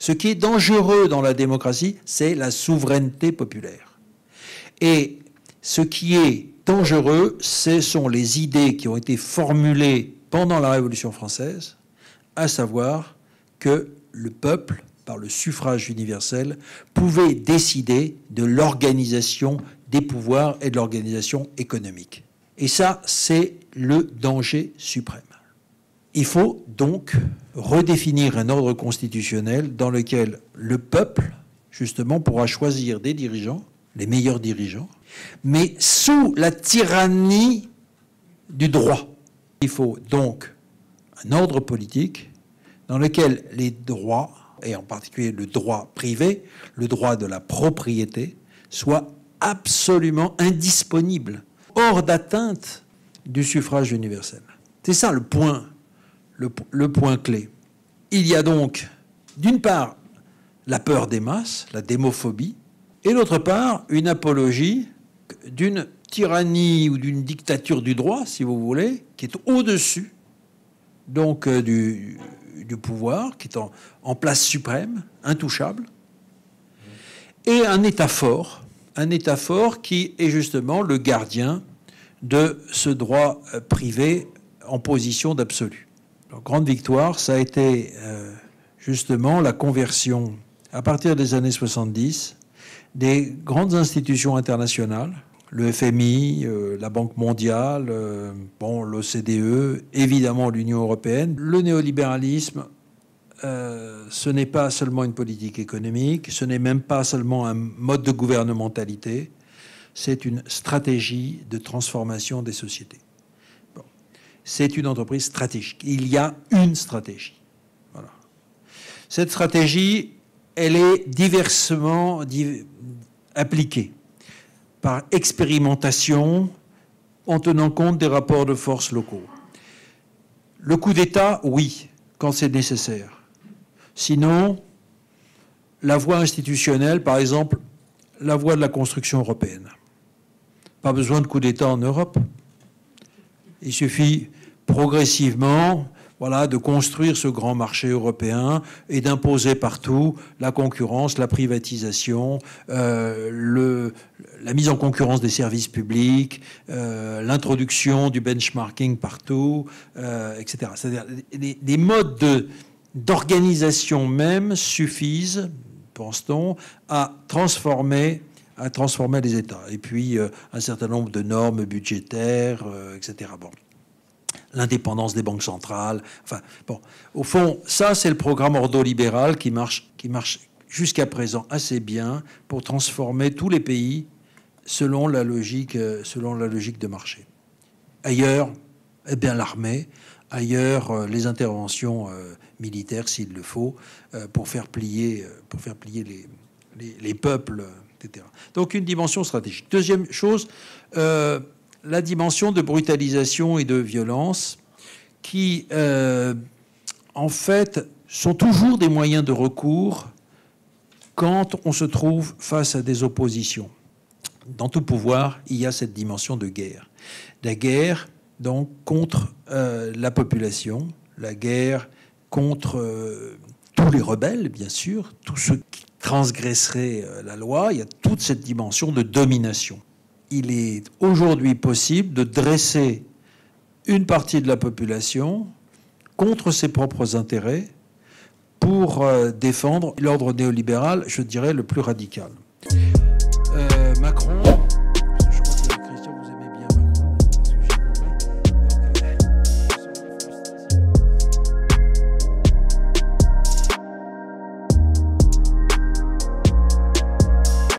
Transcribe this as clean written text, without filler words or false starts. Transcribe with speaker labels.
Speaker 1: Ce qui est dangereux dans la démocratie, c'est la souveraineté populaire. Et ce qui est dangereux, ce sont les idées qui ont été formulées pendant la Révolution française, à savoir que le peuple, par le suffrage universel, pouvait décider de l'organisation des pouvoirs et de l'organisation économique. Et ça, c'est le danger suprême. Il faut donc redéfinir un ordre constitutionnel dans lequel le peuple, justement, pourra choisir des dirigeants, les meilleurs dirigeants, mais sous la tyrannie du droit. Il faut donc un ordre politique dans lequel les droits, et en particulier le droit privé, le droit de la propriété, soient absolument indisponibles, hors d'atteinte du suffrage universel. C'est ça le point clé. Il y a donc, d'une part, la peur des masses, la démophobie, et d'autre part, une apologie d'une tyrannie ou d'une dictature du droit, si vous voulez, qui est au-dessus donc du pouvoir, qui est en place suprême, intouchable, et un État fort qui est justement le gardien de ce droit privé en position d'absolu. La grande victoire, ça a été justement la conversion, à partir des années 70, des grandes institutions internationales, le FMI, la Banque mondiale, l'OCDE, évidemment l'Union européenne. Le néolibéralisme, ce n'est pas seulement une politique économique, ce n'est même pas seulement un mode de gouvernementalité, c'est une stratégie de transformation des sociétés. Bon. C'est une entreprise stratégique. Il y a une stratégie. Voilà. Cette stratégie, elle est diversement appliquée par expérimentation en tenant compte des rapports de force locaux. Le coup d'État, oui, quand c'est nécessaire. Sinon, la voie institutionnelle, par exemple, la voie de la construction européenne. Pas besoin de coup d'État en Europe. Il suffit progressivement, voilà, de construire ce grand marché européen et d'imposer partout la concurrence, la privatisation, la mise en concurrence des services publics, l'introduction du benchmarking partout, etc. C'est-à-dire les modes d'organisation même suffisent, pense-t-on, à transformer les États. Et puis, un certain nombre de normes budgétaires, etc. Bon. L'indépendance des banques centrales. Enfin, bon. Au fond, ça, c'est le programme ordolibéral qui marche jusqu'à présent assez bien pour transformer tous les pays selon la logique de marché. Ailleurs, eh bien, l'armée. Ailleurs, les interventions militaires, s'il le faut, pour faire plier les peuples, etc. Donc, une dimension stratégique. Deuxième chose, la dimension de brutalisation et de violence qui, en fait, sont toujours des moyens de recours quand on se trouve face à des oppositions. Dans tout pouvoir, il y a cette dimension de guerre. La guerre, donc, contre la population, la guerre contre tous les rebelles, bien sûr, tous ceux qui transgresseraient la loi. Il y a toute cette dimension de domination. Il est aujourd'hui possible de dresser une partie de la population contre ses propres intérêts pour défendre l'ordre néolibéral, je dirais, le plus radical.